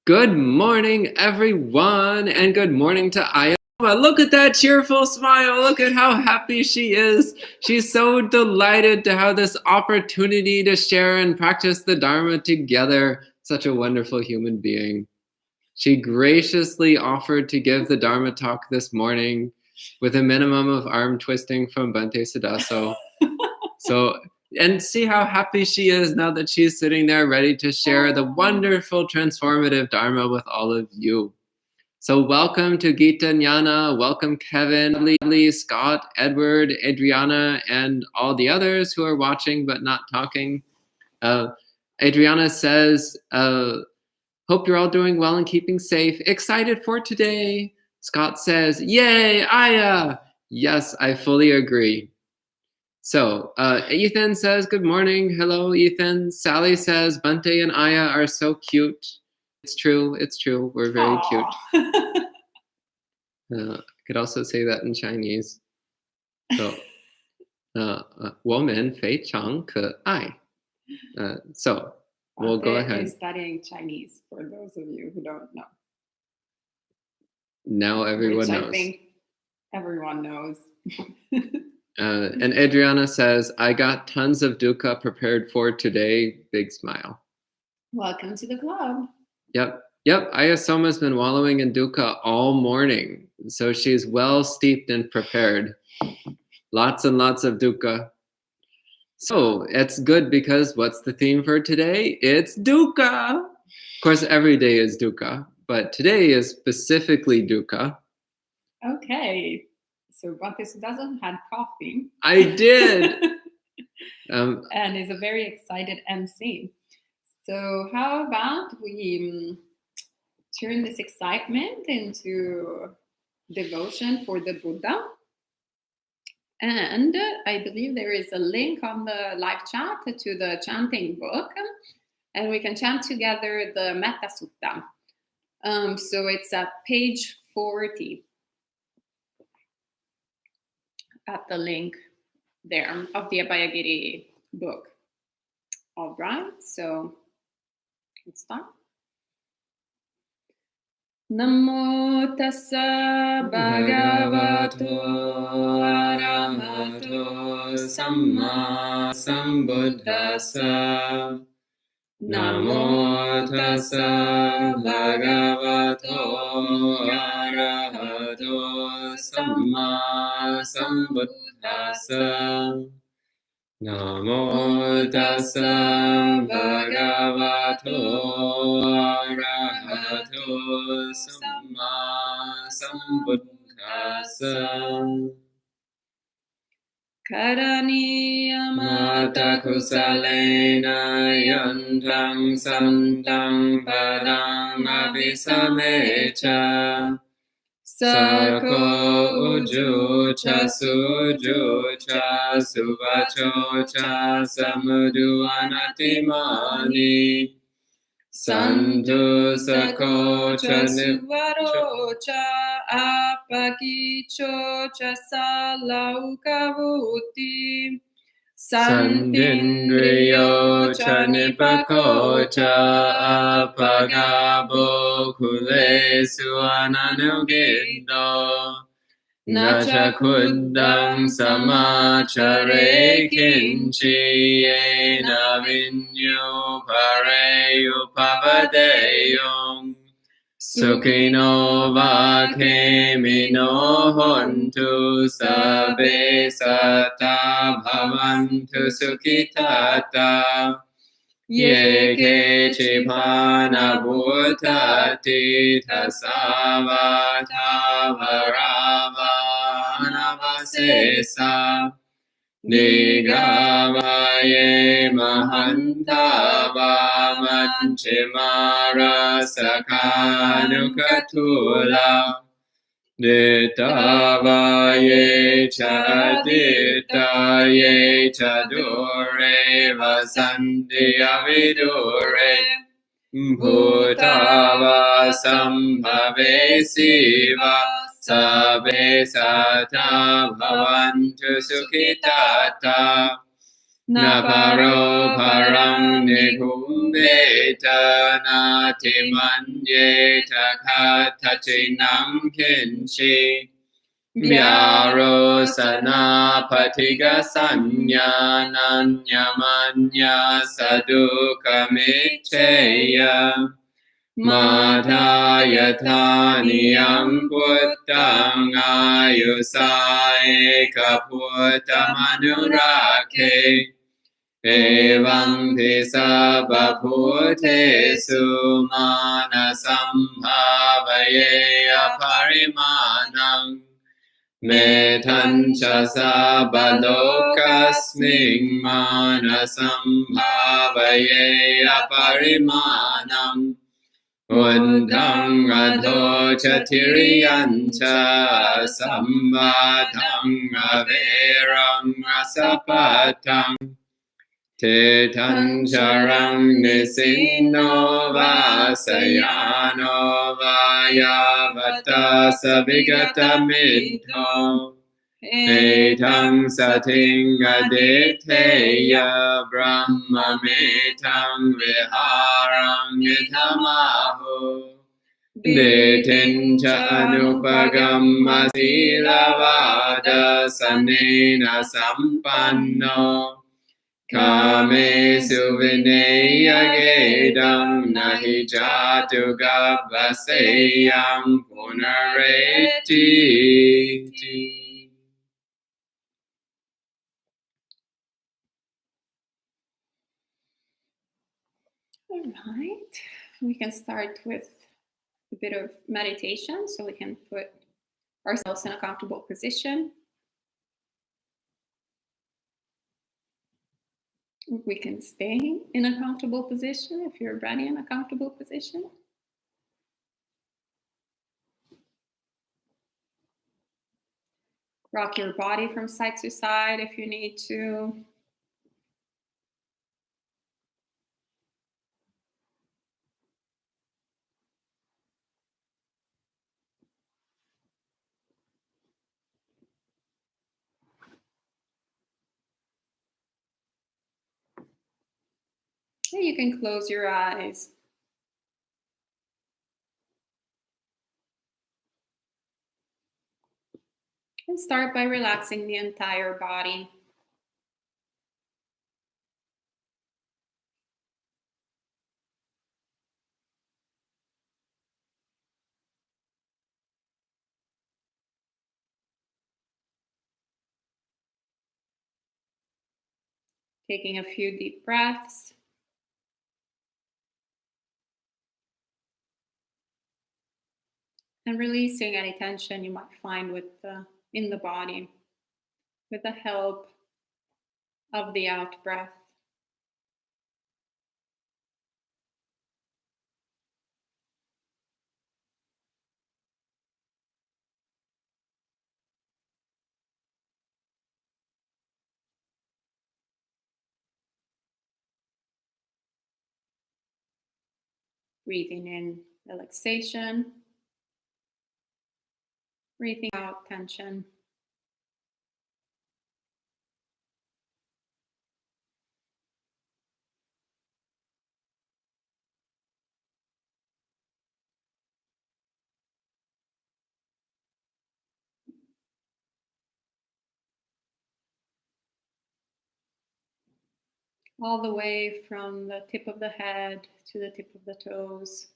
Good morning, everyone, and good morning to Ayya. Look at that cheerful smile. Look at how happy she is. She's so delighted to have this opportunity to share and practice the Dharma together. Such a wonderful human being. She graciously offered to give the Dharma talk this morning with a minimum of arm twisting from Bhante Suddhaso. And see how happy she is now that she's sitting there ready to share the wonderful transformative Dharma with all of you. So welcome to Gita Jnana, welcome Kevin, Lee, Scott, Edward, Adriana, and all the others who are watching but not talking. Adriana says, hope you're all doing well and keeping safe. Excited for today. Scott says, yay, Ayya. Yes, I fully agree. So Ethan says, good morning. Hello, Ethan. Sally says, Bhante and Ayya are so cute. It's true. We're very cute. I could also say that in Chinese. So, 我们非常可爱. So, we'll go ahead. Is studying Chinese for those of you who don't know. Now everyone knows. I think everyone knows. And Adriana says, I got tons of dukkha prepared for today. Big smile. Welcome to the club. Yep. Ayya Soma's been wallowing in dukkha all morning. So she's well steeped and prepared. Lots and lots of dukkha. So it's good because what's the theme for today? It's dukkha. Of course, every day is dukkha, but today is specifically dukkha. Okay. So Bhante Suddhaso had coffee. I did. And is a very excited MC. So how about we turn this excitement into devotion for the Buddha? And I believe there is a link on the live chat to the chanting book. And we can chant together the Metta Sutta. So it's at page 40. At the link there of the Abhayagiri book. All right, so let's start. Namo tassa bhagavato arahato samma sambuddhassa. Namo tassa bhagavato arahato samma sambuddhassa. Namo tassa bhagavato arahato samma sambuddhassa. Karaniyamata kusalena yantram santam padam abhisamecha. Sako ujucha sujucha suvachocha samuduanatimani. Santu sakocha suvarocha apakichocha salaukavuti. Sandindriyocha nipakocha apagabo kulesu ananugido. Nacha kuddang samachare kinchi yena vinyo pareyo pavadeyong. Sukhino vakemino hontu sabbe sata bhavantu sukhitata. Ye kechipana bhutati tasavata varavana Nigavaye mahantava manchimara sakanukatula. Ditavaye chaditaye chadure vasanti avidure. Bhutava sambhave siva sabbe sata bhavantu sukhitata. Na paro parang nikumbeta na timanyeta katachinam kinchi. Vyaro sana patiga sanya nanyamanya sadukamicheya. Madhayathaniyam puttang ayusae kaputamanurake. Evam pisa bhaputesu manasam bhavaye aparimanam. Metancha sabalokasming manasam bhavaye aparimanam. Uddhang adho chatiriyancha sambadhang averang asapatang. Tetan charang nisino vasayano vayavata savigata midho. Etang sating aditeya brahma metang viharang itamaho. Detin cha anupagamma silavada sanena sampanno. Kame suvineya gedam nahi jatu gavaseyam punareti. All right, we can start with a bit of meditation so we can put ourselves in a comfortable position. We can stay in a comfortable position if you're ready in a comfortable position. Rock your body from side to side if you need to. And you can close your eyes. And start by relaxing the entire body. Taking a few deep breaths. And releasing any tension you might find in the body with the help of the out breath. Breathing in relaxation. Breathing out tension. All the way from the tip of the head to the tip of the toes.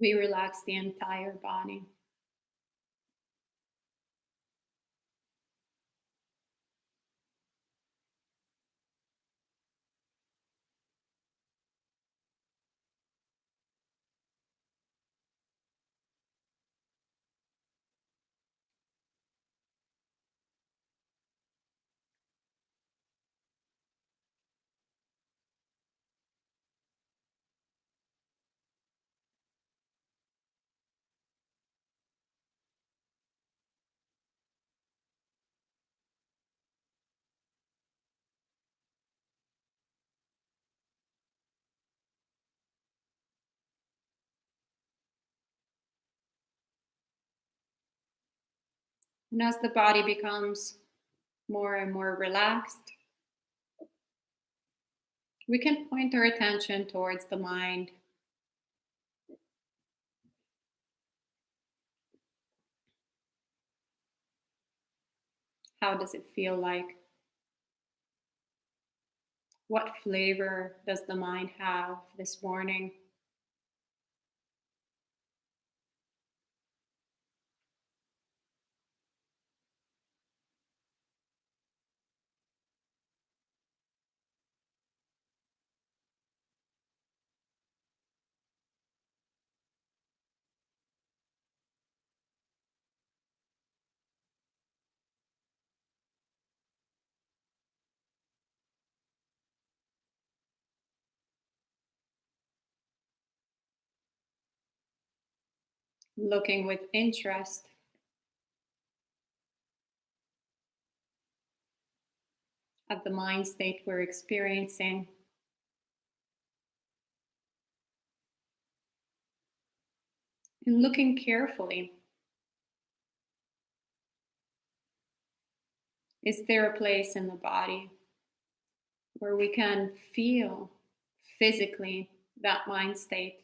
We relax the entire body. And as the body becomes more and more relaxed, we can point our attention towards the mind. How does it feel like? What flavor does the mind have this morning? Looking with interest at the mind state we're experiencing. And looking carefully. Is there a place in the body where we can feel physically that mind state?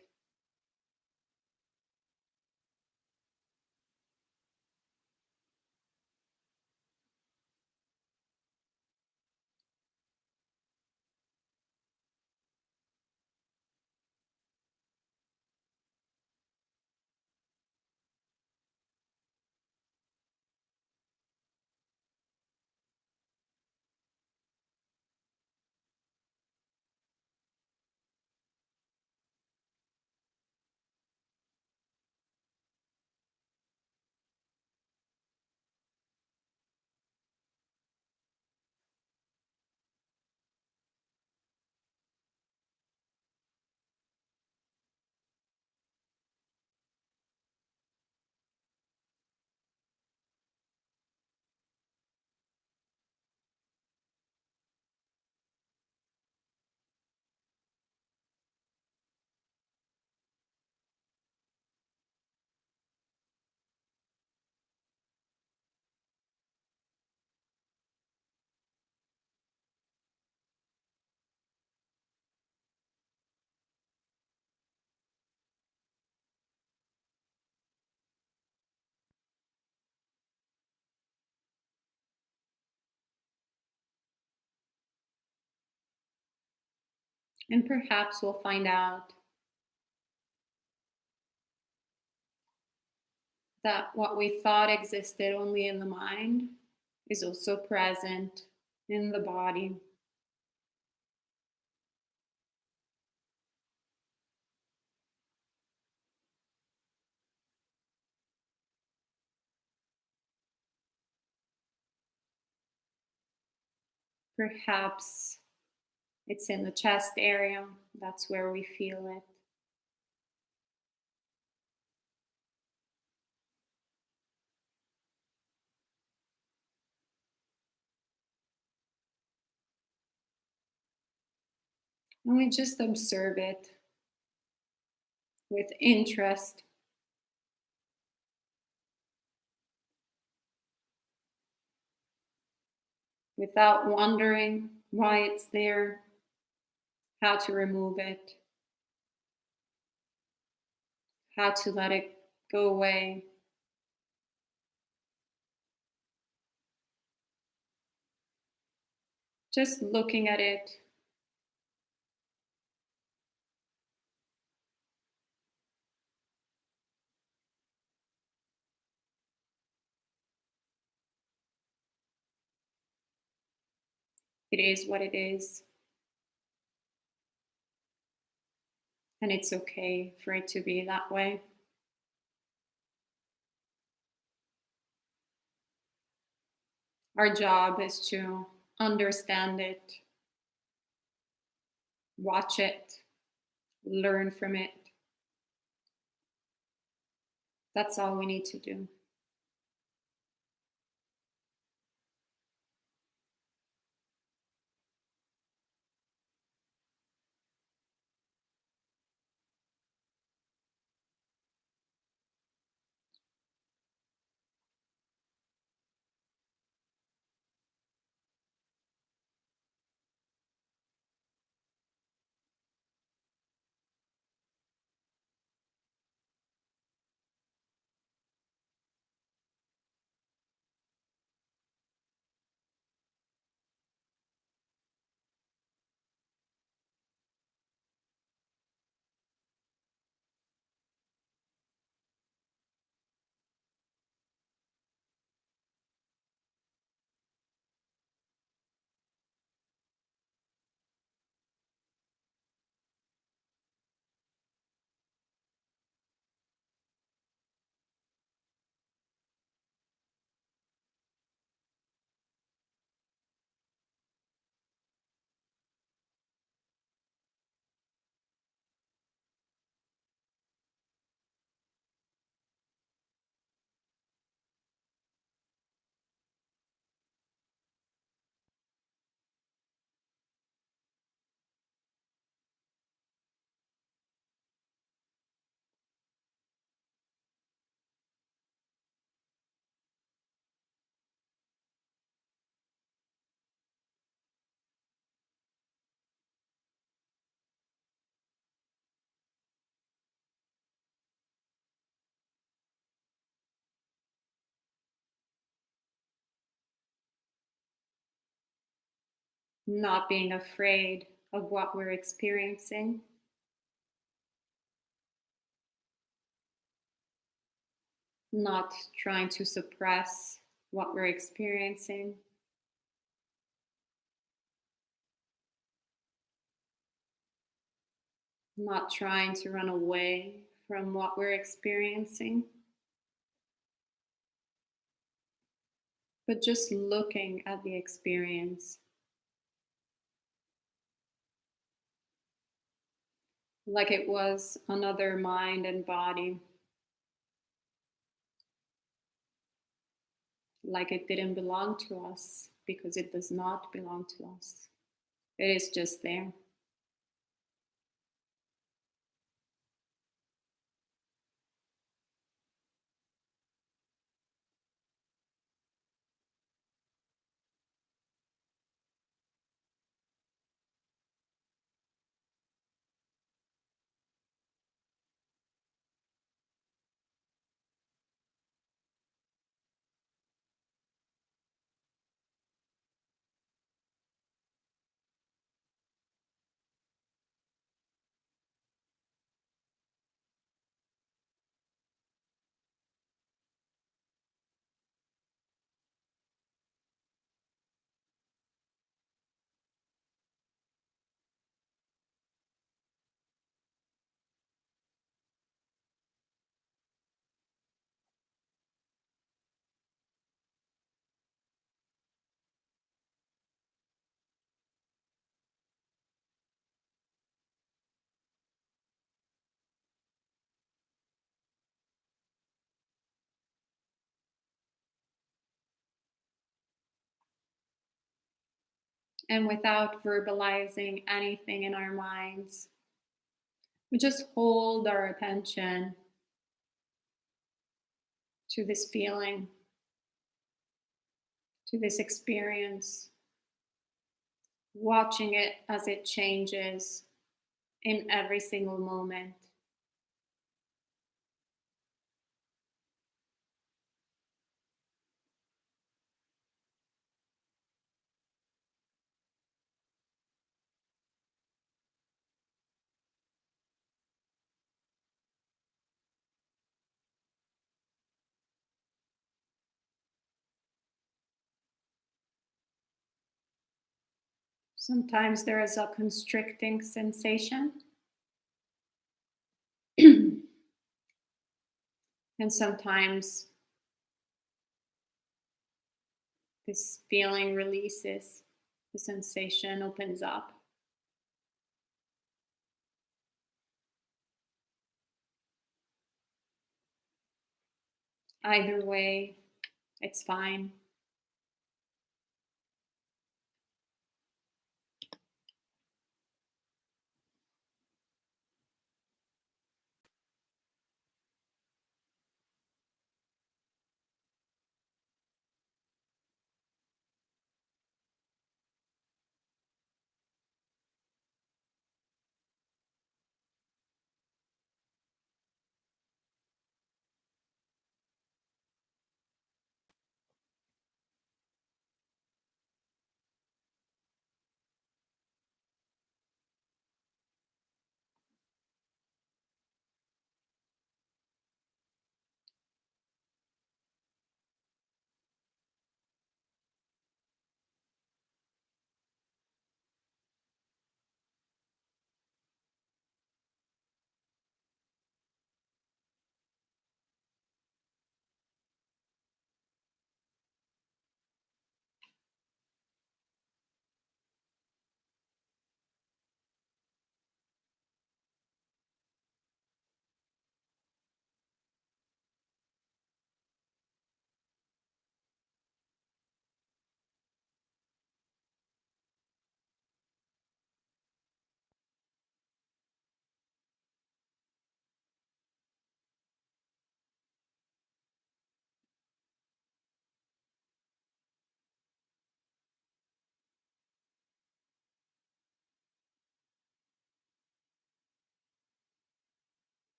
And perhaps we'll find out that what we thought existed only in the mind is also present in the body. Perhaps it's in the chest area. That's where we feel it. And we just observe it with interest. Without wondering why it's there, how to remove it, how to let it go away. Just looking at it. It is what it is. And it's okay for it to be that way. Our job is to understand it, watch it, learn from it. That's all we need to do. not being afraid of what we're experiencing, not trying to suppress what we're experiencing, not trying to run away from what we're experiencing, but just looking at the experience like it was another mind and body, like it didn't belong to us, because it does not belong to us. It is just there. And without verbalizing anything in our minds, we just hold our attention to this feeling, to this experience, watching it as it changes in every single moment. Sometimes there is a constricting sensation, and sometimes this feeling releases, the sensation opens up. Either way, it's fine.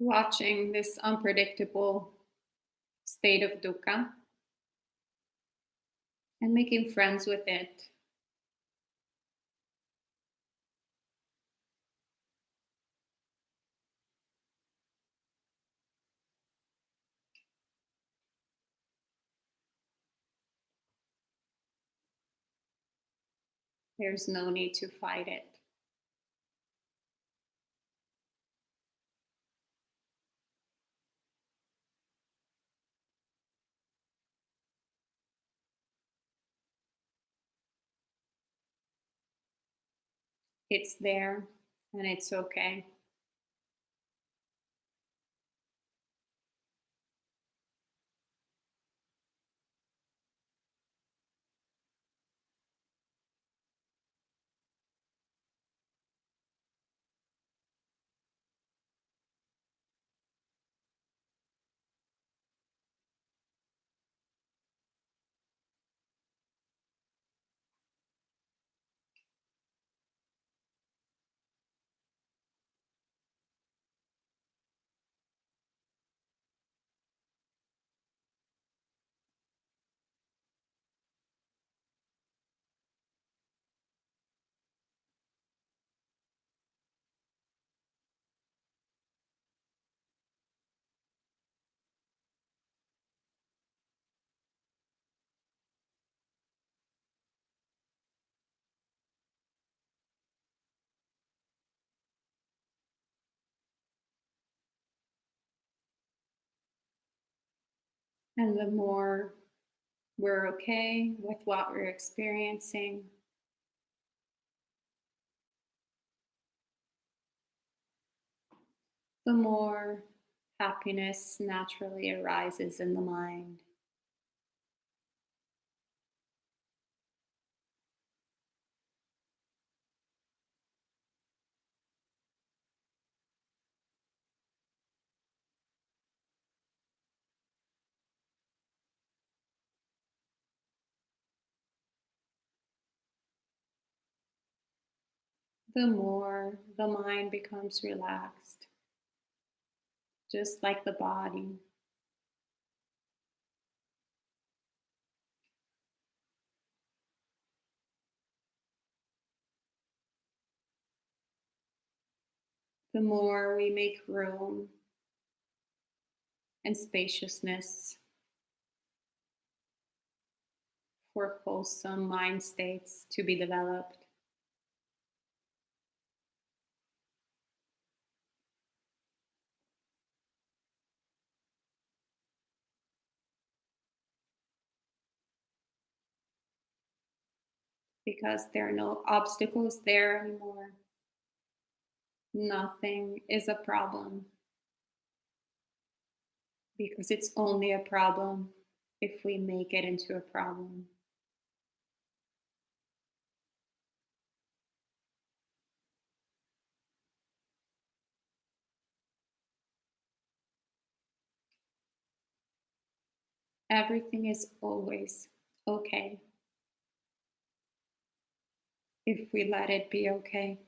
watching this unpredictable state of dukkha and making friends with it. There's no need to fight it. It's there and it's okay. And the more we're okay with what we're experiencing, the more happiness naturally arises in the mind. The more the mind becomes relaxed, just like the body. The more we make room and spaciousness for wholesome mind states to be developed. Because there are no obstacles there anymore. Nothing is a problem. Because it's only a problem if we make it into a problem. Everything is always okay if we let it be okay.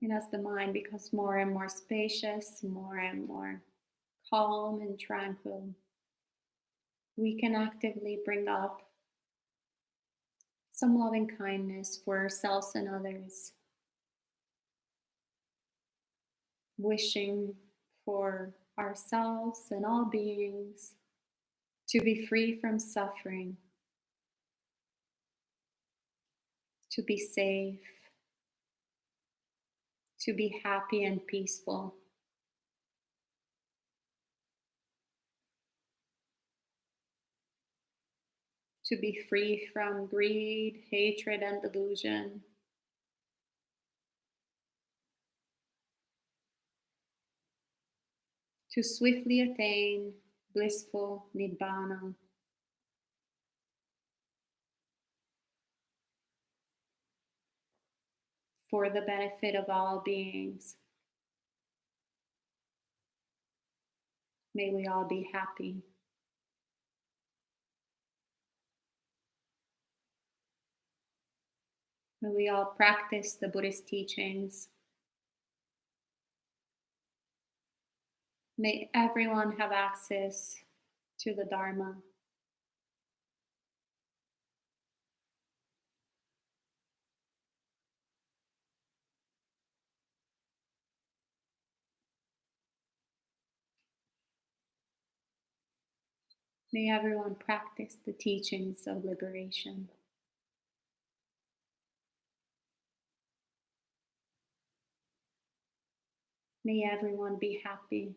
And as the mind becomes more and more spacious, more and more calm and tranquil, we can actively bring up some loving kindness for ourselves and others, wishing for ourselves and all beings to be free from suffering, to be safe, to be happy and peaceful. To be free from greed, hatred, and delusion. To swiftly attain blissful nibbana. For the benefit of all beings. May we all be happy. May we all practice the Buddhist teachings. May everyone have access to the Dharma. May everyone practice the teachings of liberation. May everyone be happy.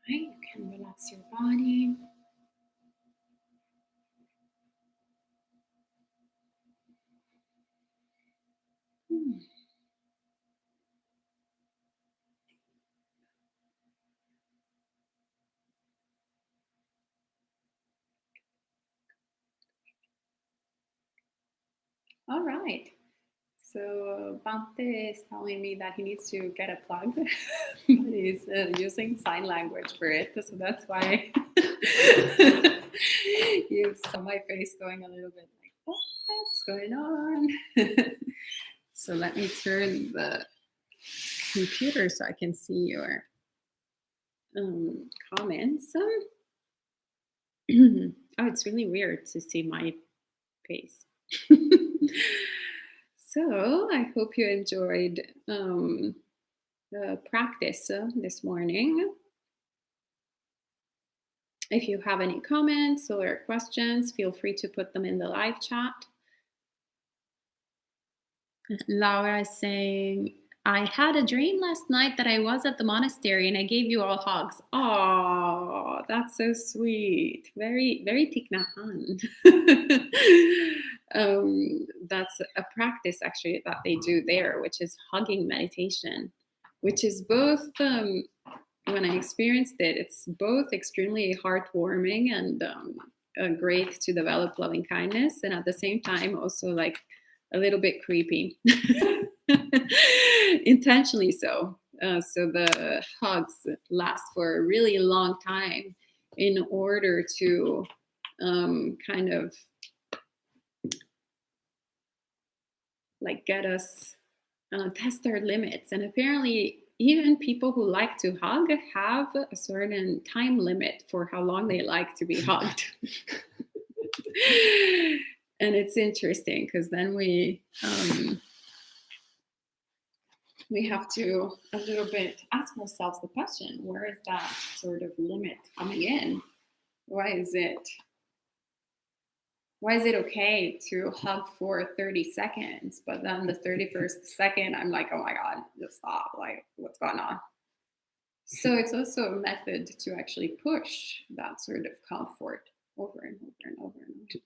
Right, you can relax your body. All right. So Bhante is telling me that he needs to get a plug, but he's using sign language for it. So that's why you saw my face going a little bit like, what's going on? So let me turn the computer so I can see your comments. Oh, it's really weird to see my face. So I hope you enjoyed the practice this morning. If you have any comments or questions, feel free to put them in the live chat. Laura is saying, I had a dream last night that I was at the monastery and I gave you all hugs. Oh, that's so sweet. Very, very tiknahan. That's a practice actually that they do there, which is hugging meditation, which is both, when I experienced it, it's both extremely heartwarming and great to develop loving kindness, and at the same time also like a little bit creepy. Intentionally so. So the hugs last for a really long time in order to kind of like get us test our limits. And apparently even people who like to hug have a certain time limit for how long they like to be hugged. And it's interesting because then we have to a little bit ask ourselves the question, where is that sort of limit coming in? Why is it okay to hug for 30 seconds, but then the 31st second, I'm like, oh my God, just stop. Like, what's going on? So it's also a method to actually push that sort of comfort over and over and over and over.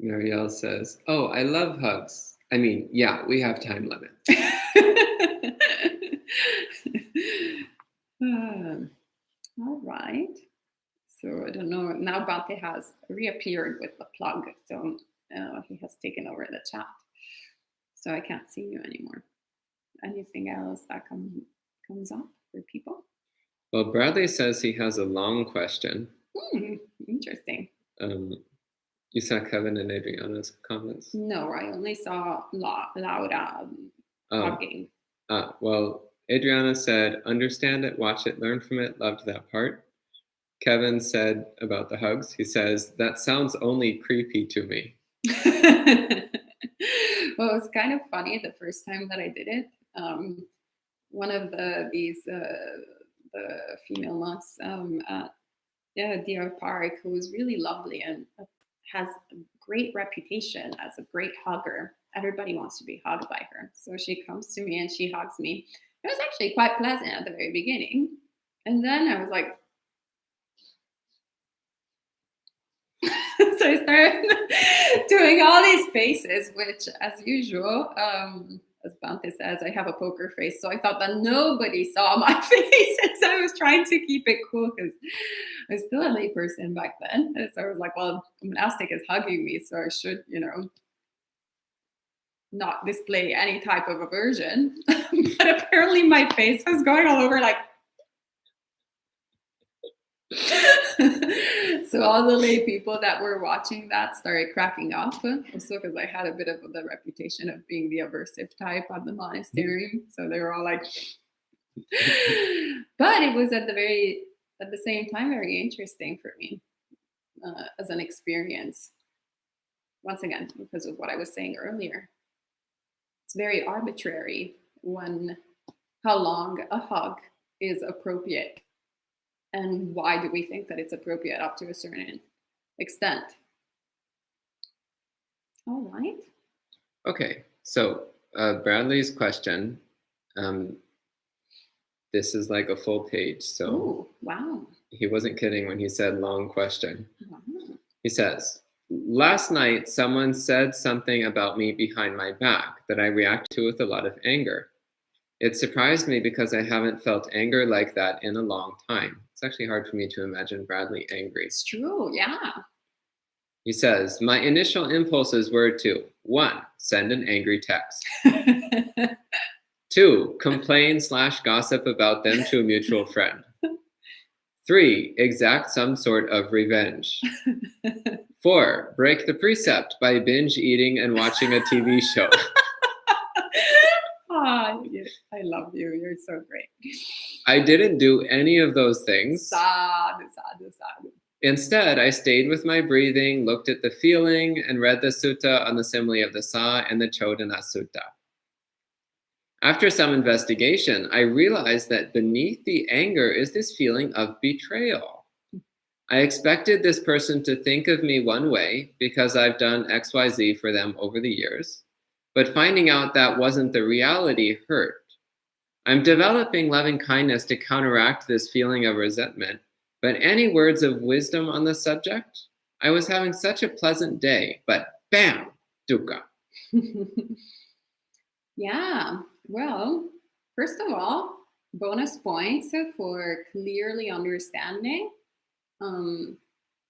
Marielle says, oh, I love hugs. I mean, yeah, we have time limits. All right. So I don't know. Now Bhante has reappeared with the plug. So he has taken over the chat. So I can't see you anymore. Anything else that comes up for people? Well, Bradley says he has a long question. Interesting. You saw Kevin and Adriana's comments? No, I only saw Laura talking. Well, Adriana said, understand it, watch it, learn from it, loved that part. Kevin said about the hugs, he says, that sounds only creepy to me. Well, it was kind of funny the first time that I did it. One of the female monks at Deer Park, who was really lovely and has a great reputation as a great hugger. Everybody wants to be hugged by her. So she comes to me and she hugs me. It was actually quite pleasant at the very beginning. And then I was like, so I started doing all these faces, which as usual, as Bhante says, I have a poker face. So I thought that nobody saw my faces. I was trying to keep it cool because I was still a lay person back then. And so I was like, well, the monastic is hugging me, so I should, not display any type of aversion. But apparently my face was going all over like. So all the lay people that were watching that started cracking up, also because I had a bit of the reputation of being the aversive type at the monastery. So they were all like, but it was at the same time very interesting for me as an experience. Once again, because of what I was saying earlier, it's very arbitrary how long a hug is appropriate. And why do we think that it's appropriate up to a certain extent? All right. Okay, so Bradley's question, this is like a full page. So ooh, wow. He wasn't kidding when he said long question. Wow. He says, last night someone said something about me behind my back that I react to with a lot of anger. It surprised me because I haven't felt anger like that in a long time. It's actually hard for me to imagine Bradley angry. It's true, yeah. He says, my initial impulses were to, 1, send an angry text. 2, complain/gossip about them to a mutual friend. 3, exact some sort of revenge. 4, break the precept by binge eating and watching a TV show. I love you. You're so great. I didn't do any of those things. Sadhu. Instead, I stayed with my breathing, looked at the feeling, and read the sutta on the simile of the Sa and the Chodana Sutta. After some investigation, I realized that beneath the anger is this feeling of betrayal. I expected this person to think of me one way because I've done XYZ for them over the years, but finding out that wasn't the reality hurt. I'm developing loving kindness to counteract this feeling of resentment, but any words of wisdom on the subject? I was having such a pleasant day, but bam, dukkha. Yeah, well, first of all, bonus points for clearly understanding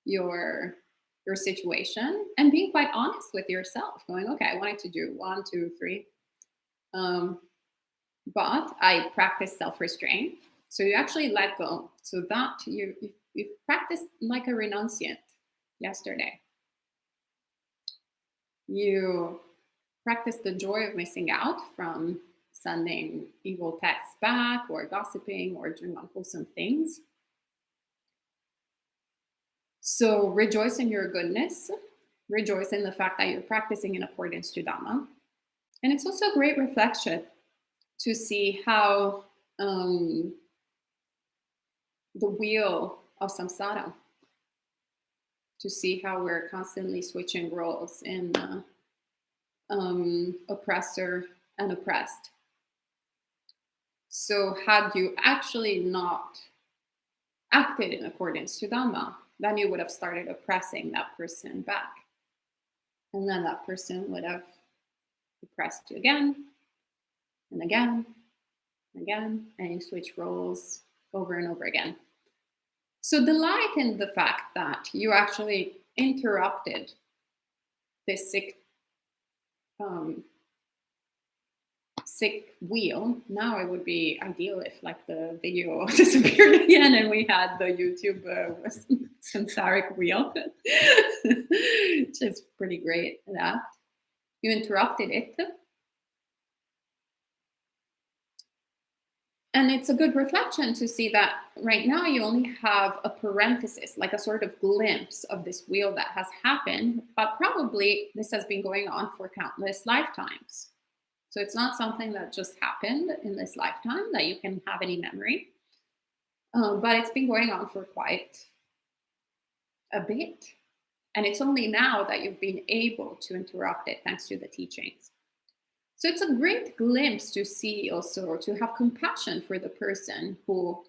your situation and being quite honest with yourself, going, okay, I wanted to do 1, 2, 3. But I practice self-restraint. So you actually let go. So that you practiced like a renunciant yesterday. You practice the joy of missing out from sending evil texts back or gossiping or doing unwholesome things. So rejoice in your goodness. Rejoice in the fact that you're practicing in accordance to Dhamma. And it's also a great reflection to see how the wheel of samsara, to see how we're constantly switching roles in oppressor and oppressed. So had you actually not acted in accordance to Dhamma, then you would have started oppressing that person back. And then that person would have oppressed you again and again and again, and you switch roles over and over again. So delight in the fact that you actually interrupted this sick wheel. Now it would be ideal if like the video disappeared again and we had the YouTube samsaric wheel, which is pretty great. That you interrupted it. And it's a good reflection to see that right now you only have a parenthesis, like a sort of glimpse of this wheel that has happened, but probably this has been going on for countless lifetimes. So it's not something that just happened in this lifetime that you can have any memory, but it's been going on for quite a bit. And it's only now that you've been able to interrupt it thanks to the teachings. So it's a great glimpse to see also, to have compassion for the person who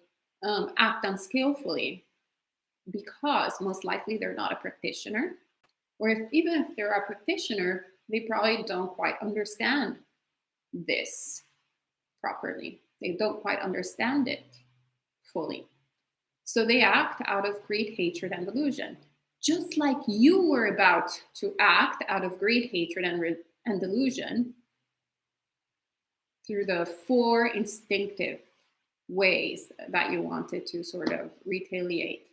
act unskillfully, because most likely they're not a practitioner, or even if they're a practitioner, they probably don't quite understand this properly. They don't quite understand it fully. So they act out of greed, hatred, and delusion. Just like you were about to act out of greed, hatred, and delusion, through the 4 instinctive ways that you wanted to sort of retaliate.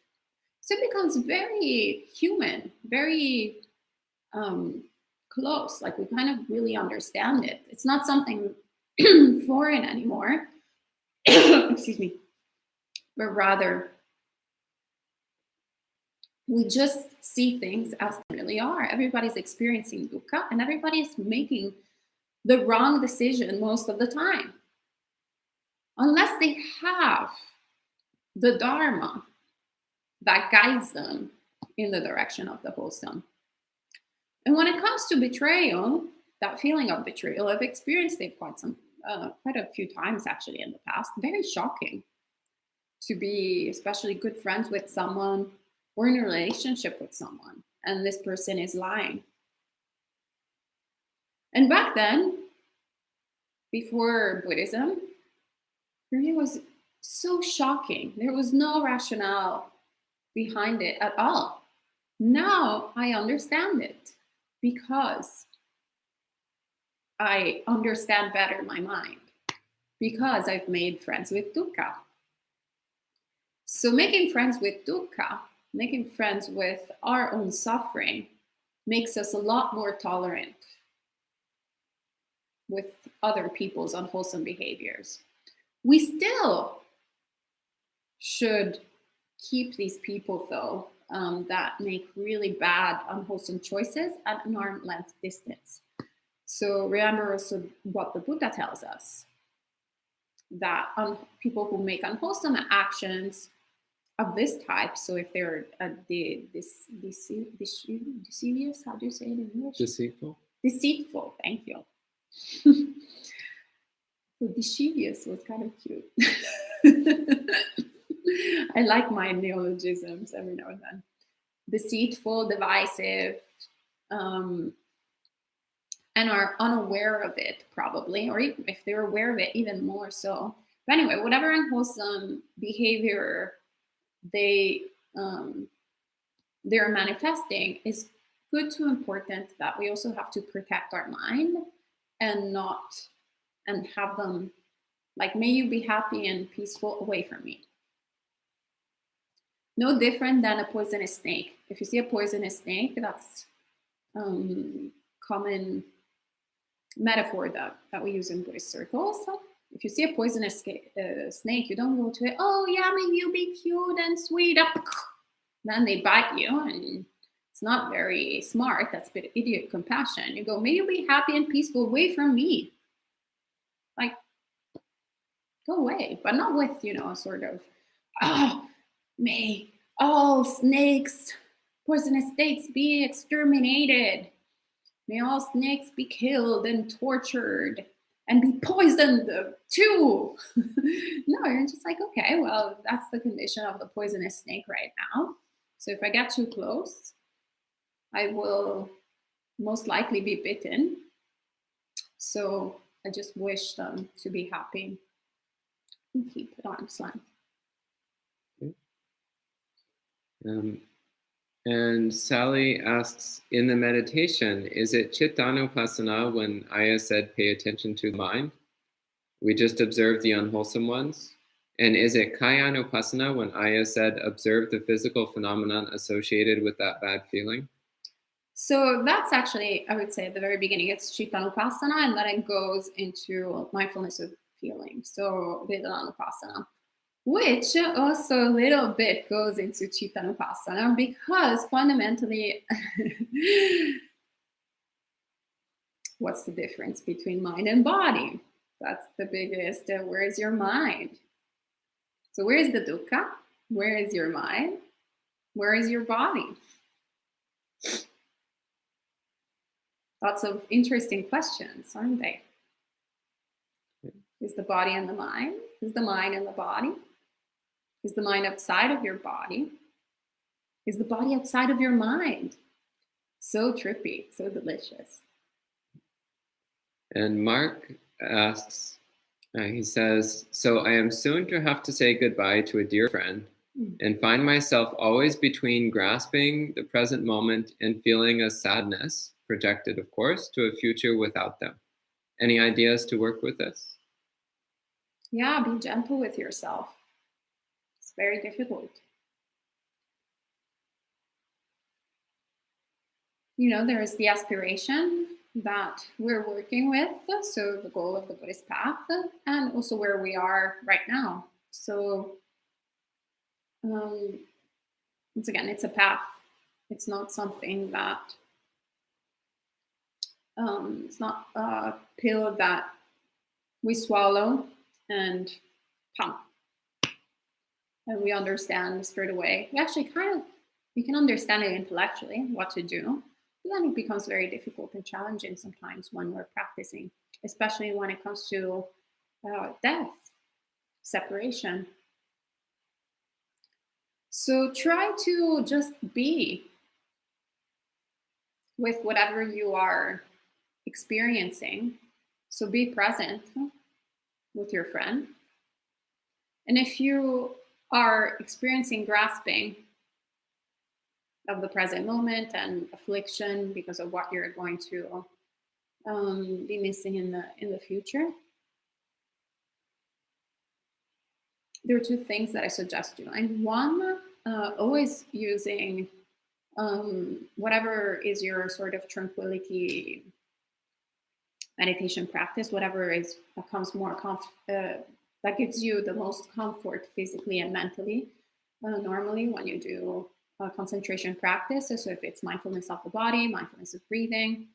So it becomes very human, very close, like we kind of really understand it. It's not something foreign anymore, excuse me, but rather we just see things as they really are. Everybody's experiencing dukkha and everybody's making the wrong decision most of the time, unless they have the Dharma that guides them in the direction of the wholesome. And when it comes to betrayal, that feeling of betrayal, I've experienced it quite a few times actually in the past. Very shocking to be especially good friends with someone or in a relationship with someone, and this person is lying. And back then, before Buddhism, for me it was so shocking. There was no rationale behind it at all. Now I understand it because I understand better my mind, because I've made friends with dukkha. So making friends with dukkha, making friends with our own suffering, makes us a lot more tolerant with other people's unwholesome behaviors. We still should keep these people, though, that make really bad, unwholesome choices at an arm's length distance. So remember also what the Buddha tells us, that people who make unwholesome actions of this type. So if they're deceivious, how do you say it in English? Deceitful. Deceitful. Thank you. So deceivious was kind of cute. I like my neologisms every now and then. Deceitful, divisive, and are unaware of it, probably, or even if they're aware of it, even more so. But anyway, whatever unwholesome behavior they're manifesting is good to important that we also have to protect our mind and have them like, may you be happy and peaceful away from me. No different than a poisonous snake. If you see a poisonous snake, that's common metaphor that we use in Buddhist circles. If you see a poisonous snake, you don't go to it, oh yeah, may you be cute and sweet. Then they bite you, and it's not very smart. That's a bit idiot compassion. You go, may you be happy and peaceful away from me. Like, go away, but not with, sort of, may all snakes, poisonous snakes, be exterminated. May all snakes be killed and tortured and be poisoned too. No, you're just like, okay, well, that's the condition of the poisonous snake right now. So if I get too close, I will most likely be bitten. So I just wish them to be happy and keep it arm's length. And Sally asks, in the meditation, is it Chittanupasana when Ayya said pay attention to the mind? We just observe the unwholesome ones? And is it Kayanupasana when Ayya said observe the physical phenomenon associated with that bad feeling? So that's actually, I would say at the very beginning, it's Chittanupasana, and then it goes into mindfulness of feeling. So Vedanupasana, which also a little bit goes into Chittanupasana, because fundamentally, what's the difference between mind and body? That's the biggest. Where is your mind? So where is the dukkha? Where is your mind? Where is your body? Lots of interesting questions, aren't they? Is the body and the mind? Is the mind and the body? Is the mind outside of your body? Is the body outside of your mind? So trippy, so delicious. And Mark asks, he says, so I am soon to have to say goodbye to a dear friend and find myself always between grasping the present moment and feeling a sadness, projected, of course, to a future without them. Any ideas to work with this? Yeah, be gentle with yourself. It's very difficult. There is the aspiration that we're working with, so the goal of the Buddhist path, and also where we are right now. So once again, it's a path. It's not something that it's not a pill that we swallow and pump and we understand straight away. We actually you can understand it intellectually what to do, but then it becomes very difficult and challenging sometimes when we're practicing, especially when it comes to death, separation. So try to just be with whatever you are experiencing. So be present with your friend. And if you are experiencing grasping of the present moment and affliction because of what you're going to be missing in the future, there are two things that I suggest doing. One, always using whatever is your sort of tranquility meditation practice, whatever becomes more that gives you the most comfort physically and mentally. Normally, when you do concentration practice, so if it's mindfulness of the body, mindfulness of breathing,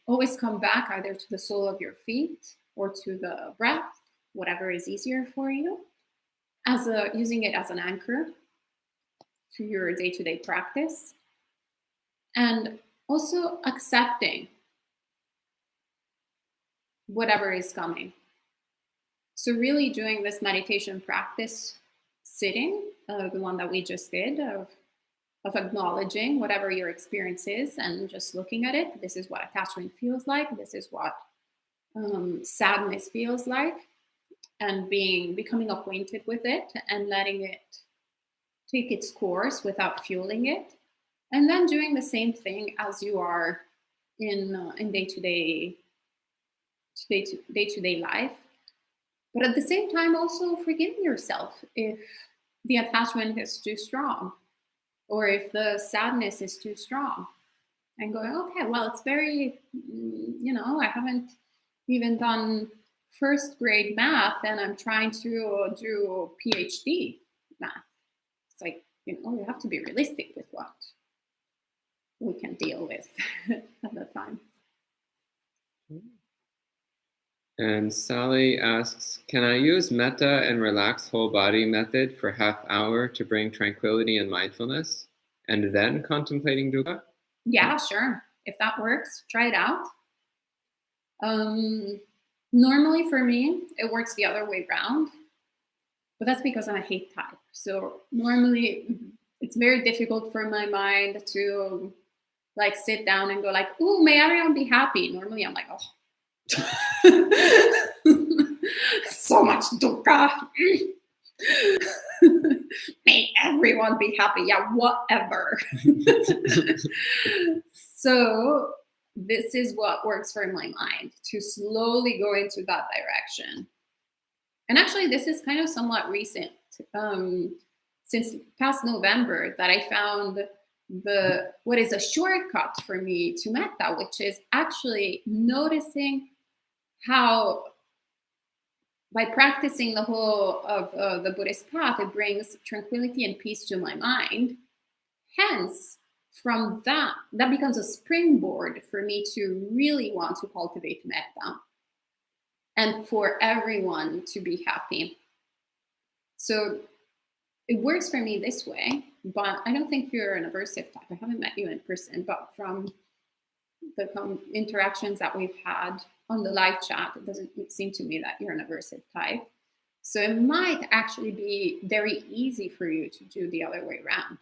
always come back either to the sole of your feet or to the breath, whatever is easier for you. using it as an anchor to your day-to-day practice, and also accepting whatever is coming. So really doing this meditation practice sitting, the one that we just did, of acknowledging whatever your experience is and just looking at it. This is what attachment feels like. This is what sadness feels like, and becoming acquainted with it and letting it take its course without fueling it. And then doing the same thing as you are in day-to-day life. But at the same time, also forgiving yourself if the attachment is too strong, or if the sadness is too strong, and going, okay, well, it's very, I haven't even done first grade math and I'm trying to do PhD math. It's like, you have to be realistic with what we can deal with at that time. And Sally asks, can I use metta and relaxed whole body method for half hour to bring tranquility and mindfulness, and then contemplating dukkha? Yeah, sure. If that works, try it out. Normally for me, it works the other way around, but that's because I'm a hate type. So normally it's very difficult for my mind to like sit down and go like, "Ooh, may everyone be happy?" Normally I'm like, "Oh, so much dukkha. May everyone be happy." Yeah, whatever. So this is what works for my mind, to slowly go into that direction. And actually, this is kind of somewhat recent, since past November, that I found what is a shortcut for me to metta, which is actually noticing how, by practicing the whole of the Buddhist path, it brings tranquility and peace to my mind. Hence, from that becomes a springboard for me to really want to cultivate metta and for everyone to be happy. So it works for me this way, but I don't think you're an aversive type. I haven't met you in person, but from the interactions that we've had on the live chat, it doesn't seem to me that you're an aversive type. So it might actually be very easy for you to do the other way around.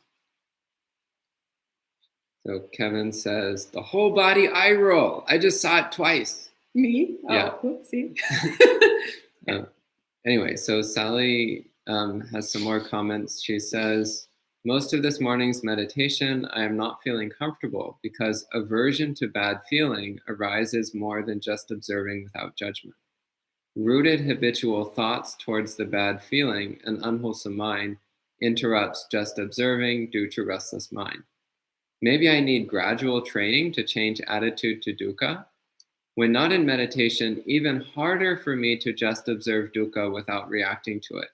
So Kevin says, the whole body eye roll. I just saw it twice. Me? Yeah. Oh, whoopsie. Anyway, so Sally has some more comments. She says, most of this morning's meditation, I am not feeling comfortable because aversion to bad feeling arises more than just observing without judgment. Rooted habitual thoughts towards the bad feeling and unwholesome mind interrupts just observing due to restless mind. Maybe I need gradual training to change attitude to dukkha. When not in meditation, even harder for me to just observe dukkha without reacting to it.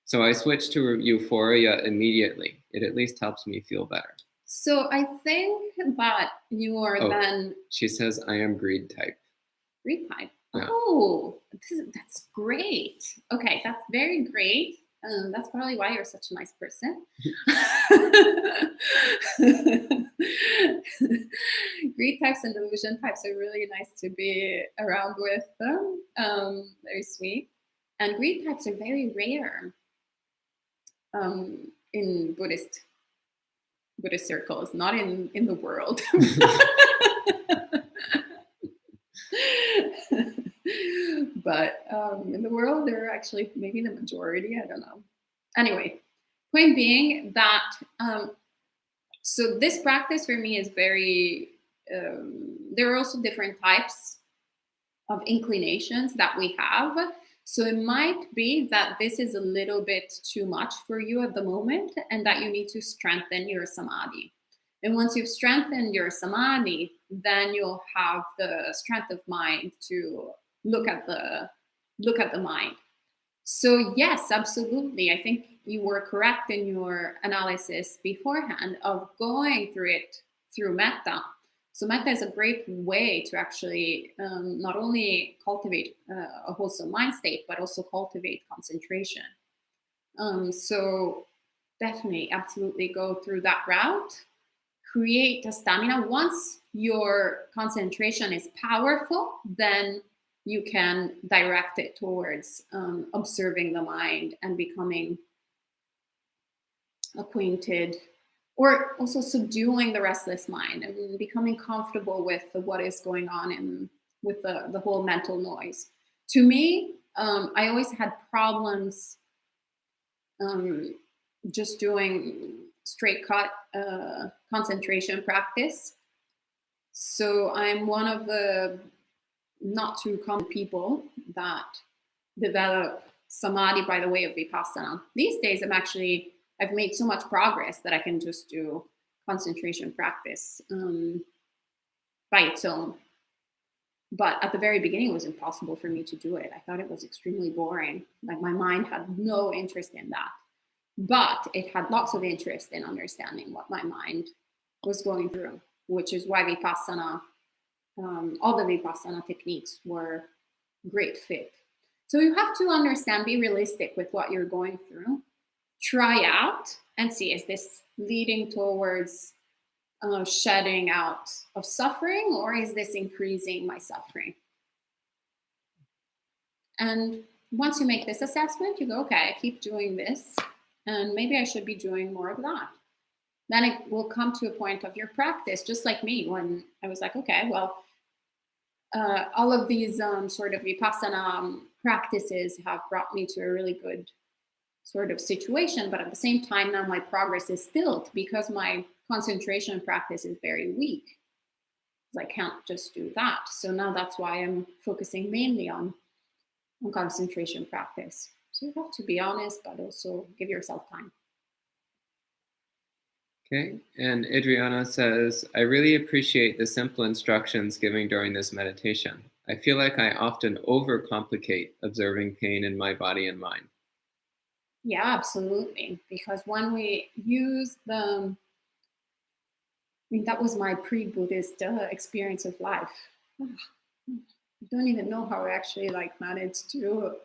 So I switch to euphoria immediately. It at least helps me feel better. So I think that you are then... She says, I am greed type. Greed type? Yeah. Oh, that's great. Okay, that's very great. That's probably why you're such a nice person. Greed types and delusion types are really nice to be around with them. Very sweet. And greed types are very rare in Buddhist circles, not in the world. But in the world, they're actually maybe the majority. I don't know. Anyway, point being that so this practice for me is very. There are also different types of inclinations that we have. So it might be that this is a little bit too much for you at the moment, and that you need to strengthen your samadhi. And once you've strengthened your samadhi, then you'll have the strength of mind to look at the mind. So yes, absolutely. I think you were correct in your analysis beforehand of going through it through metta. So metta is a great way to actually not only cultivate a wholesome mind state, but also cultivate concentration. So definitely, absolutely go through that route. Create a stamina. Once your concentration is powerful, then you can direct it towards observing the mind and becoming acquainted, or also subduing the restless mind and becoming comfortable with what is going on in with the whole mental noise. To me, I always had problems just doing straight cut concentration practice. So I'm one of the not too common people that develop samadhi by the way of vipassana. These days, I've made so much progress that I can just do concentration practice by its own. But at the very beginning, it was impossible for me to do it. I thought it was extremely boring. Like my mind had no interest in that. But it had lots of interest in understanding what my mind was going through, which is why vipassana, all the vipassana techniques were great fit. So you have to understand, be realistic with what you're going through. Try out and see, is this leading towards shedding out of suffering, or is this increasing my suffering? And once you make this assessment, you go, okay, I keep doing this, and maybe I should be doing more of that. Then it will come to a point of your practice, just like me, when I was like, okay, well, all of these sort of vipassana practices have brought me to a really good sort of situation, but at the same time, now my progress is stilled because my concentration practice is very weak. I can't just do that. So now that's why I'm focusing mainly on concentration practice. So you have to be honest, but also give yourself time. Okay, and Adriana says, I really appreciate the simple instructions given during this meditation. I feel like I often overcomplicate observing pain in my body and mind. Yeah, absolutely. Because when we use that was my pre-Buddhist experience of life. I don't even know how I actually managed to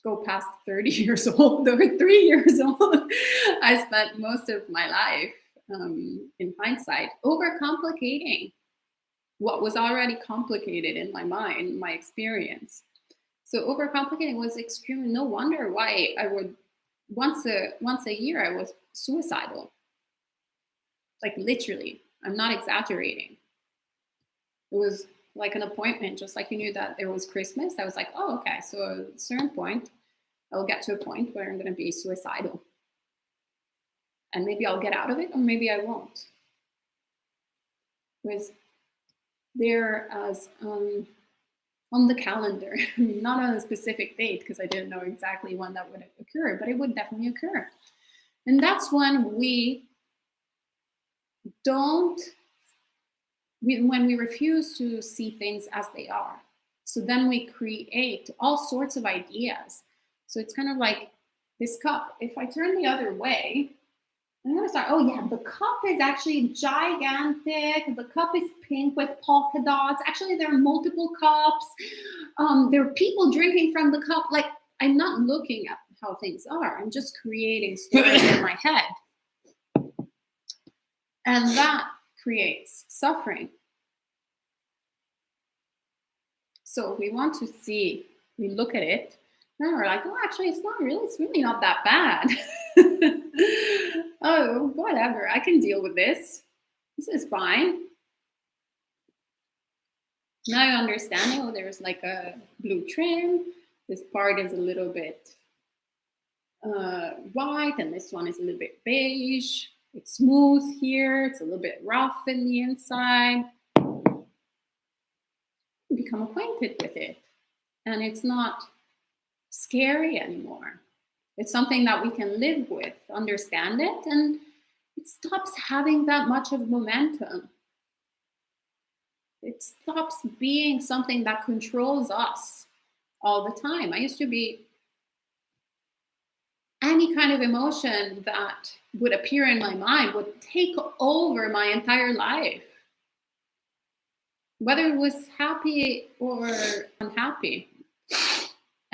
go past 30 years old or 3 years old. I spent most of my life, in hindsight, overcomplicating what was already complicated in my mind, my experience. So overcomplicating was extremely, no wonder why I would, once a year, I was suicidal. Like literally, I'm not exaggerating. It was like an appointment, just like you knew that there was Christmas. I was like, oh, okay, so at a certain point, I'll get to a point where I'm going to be suicidal. And maybe I'll get out of it, or maybe I won't. It was there as on the calendar, not on a specific date, because I didn't know exactly when that would occur, but it would definitely occur. And that's when when we refuse to see things as they are. So then we create all sorts of ideas. So it's kind of like this cup. If I turn the other way, I'm going to start, oh yeah, the cup is actually gigantic. The cup is pink with polka dots. Actually, there are multiple cups. There are people drinking from the cup. Like, I'm not looking at how things are. I'm just creating stories in my head. And that creates suffering. So we want to see, we look at it, and we're like, oh, actually, it's really not that bad. Oh, whatever, I can deal with this. This is fine. Now you're understanding, oh, there's like a blue trim. This part is a little bit white, and this one is a little bit beige. It's smooth here. It's a little bit rough in the inside. Become acquainted with it. And it's not scary anymore. It's something that we can live with, understand it, and it stops having that much of momentum. It stops being something that controls us all the time. I used to be any kind of emotion that would appear in my mind would take over my entire life, whether it was happy or unhappy.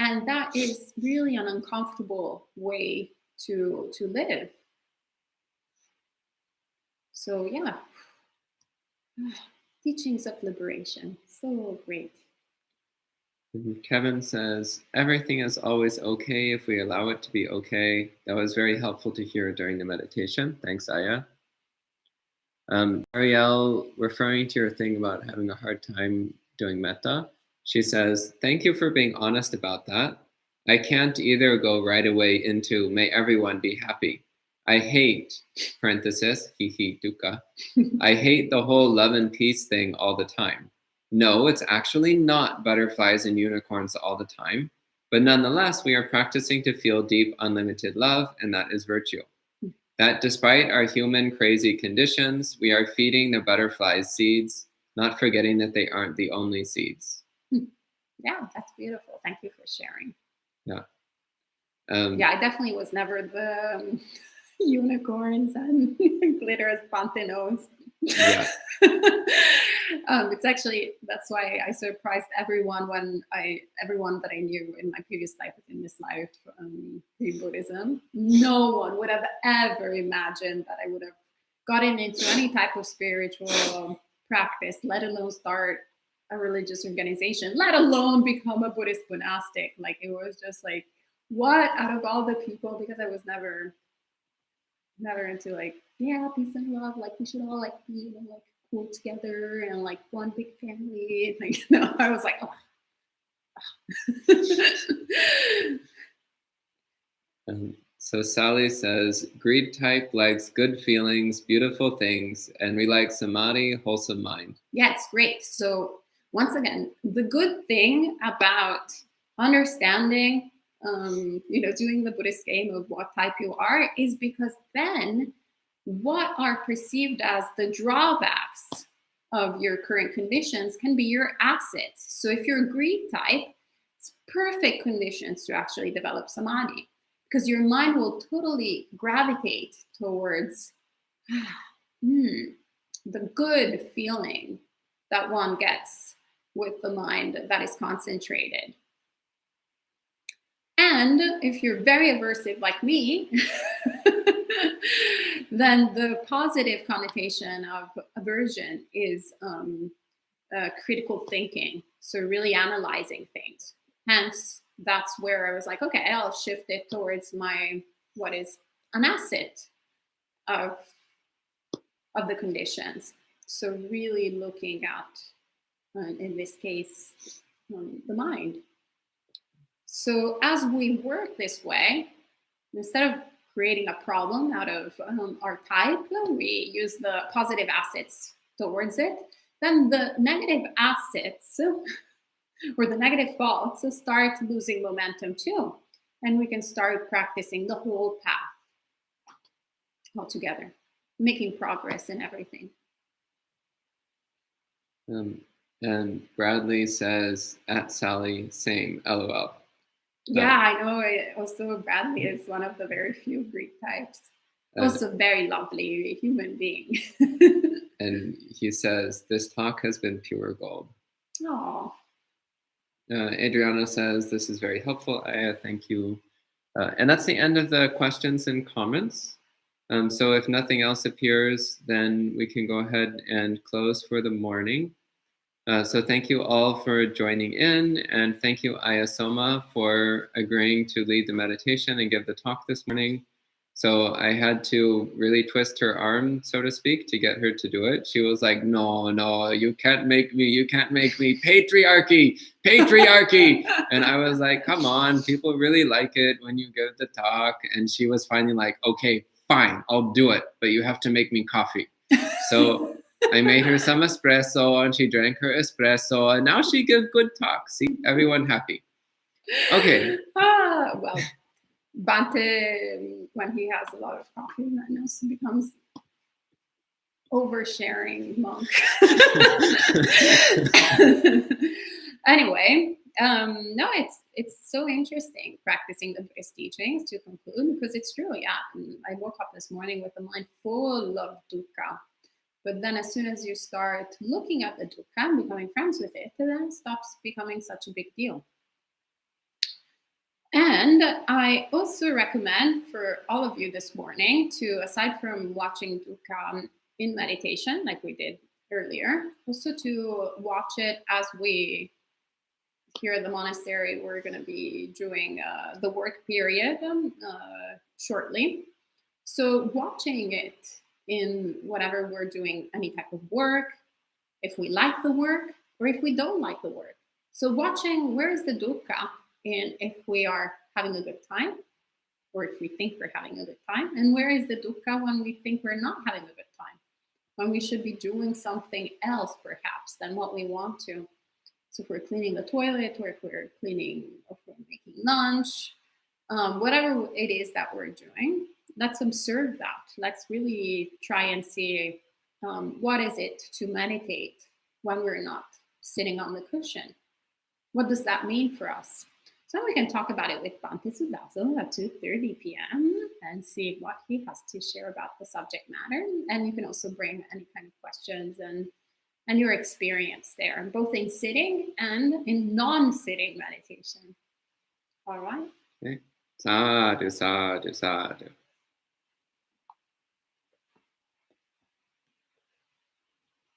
And that is really an uncomfortable way to live. So yeah, teachings of liberation, so great. Kevin says, everything is always okay if we allow it to be okay. That was very helpful to hear during the meditation. Thanks, Ayya. Ariel, referring to your thing about having a hard time doing metta, she says, thank you for being honest about that. I can't either go right away into may everyone be happy. I hate, parenthesis, dukkha. I hate the whole love and peace thing all the time. No, it's actually not butterflies and unicorns all the time. But nonetheless, we are practicing to feel deep, unlimited love, and that is virtue. That despite our human crazy conditions, we are feeding the butterflies seeds, not forgetting that they aren't the only seeds. Yeah, that's beautiful. Thank you for sharing. Yeah. Yeah, I definitely was never the unicorns and glitter as Bhante knows. Yeah. It's actually, that's why I surprised everyone that I knew in my previous life, in this life, pre-Buddhism. No one would have ever imagined that I would have gotten into any type of spiritual practice, let alone start a religious organization, let alone become a Buddhist monastic. Like, it was just like, what, out of all the people, because I was never into like, yeah, peace and love, like we should all like be, like cool together and like one big family. Like, no, I was like, oh. So Sally says, greed type likes good feelings, beautiful things, and we like samadhi, wholesome mind. Yeah, it's great. So once again, the good thing about understanding, doing the Buddhist game of what type you are is because then what are perceived as the drawbacks of your current conditions can be your assets. So if you're a greed type, it's perfect conditions to actually develop samadhi, because your mind will totally gravitate towards the good feeling that one gets with the mind that is concentrated. And if you're very aversive like me, then the positive connotation of aversion is critical thinking. So really analyzing things. Hence, that's where I was like, okay, I'll shift it towards what is an asset of the conditions. So really looking at, in this case, the mind. So as we work this way, instead of creating a problem out of our type, we use the positive assets towards it. Then the negative assets or the negative faults start losing momentum too. And we can start practicing the whole path altogether, making progress in everything. And Bradley says, at Sally, same, LOL. Yeah, I know. Also, Bradley is one of the very few Greek types. Also, very lovely human being. And he says, this talk has been pure gold. Oh. Adriana says, this is very helpful, Ayya, thank you. And that's the end of the questions and comments. So if nothing else appears, then we can go ahead and close for the morning. So thank you all for joining in, and thank you, Ayya Soma, for agreeing to lead the meditation and give the talk this morning. So I had to really twist her arm, so to speak, to get her to do it. She was like, no, you can't make me, patriarchy. And I was like, come on, people really like it when you give the talk. And she was finally like, okay, fine, I'll do it, but you have to make me coffee. So I made her some espresso and she drank her espresso and now she gives good talks. See, everyone happy. Okay. Well, Bhante, when he has a lot of coffee, then also becomes oversharing monk. Anyway, no, it's so interesting practicing the Buddhist teachings to conclude, because it's true. Yeah, I woke up this morning with a mind full of dukkha. But then as soon as you start looking at the dukkha and becoming friends with it, then it stops becoming such a big deal. And I also recommend for all of you this morning to, aside from watching dukkha in meditation, like we did earlier, also to watch it as we, here at the monastery, we're going to be doing the work period shortly. So watching it in whatever we're doing, any type of work, if we like the work or if we don't like the work. So watching where is the dukkha in if we are having a good time or if we think we're having a good time, and where is the dukkha when we think we're not having a good time, when we should be doing something else perhaps than what we want to. So if we're cleaning the toilet or if we're making lunch, whatever it is that we're doing, let's observe that. Let's really try and see what is it to meditate when we're not sitting on the cushion. What does that mean for us? So we can talk about it with Bhante Suddhaso at 2:30 p.m. and see what he has to share about the subject matter. And you can also bring any kind of questions and your experience there, both in sitting and in non-sitting meditation. All right. Okay. Sadhu, sadhu, sadhu.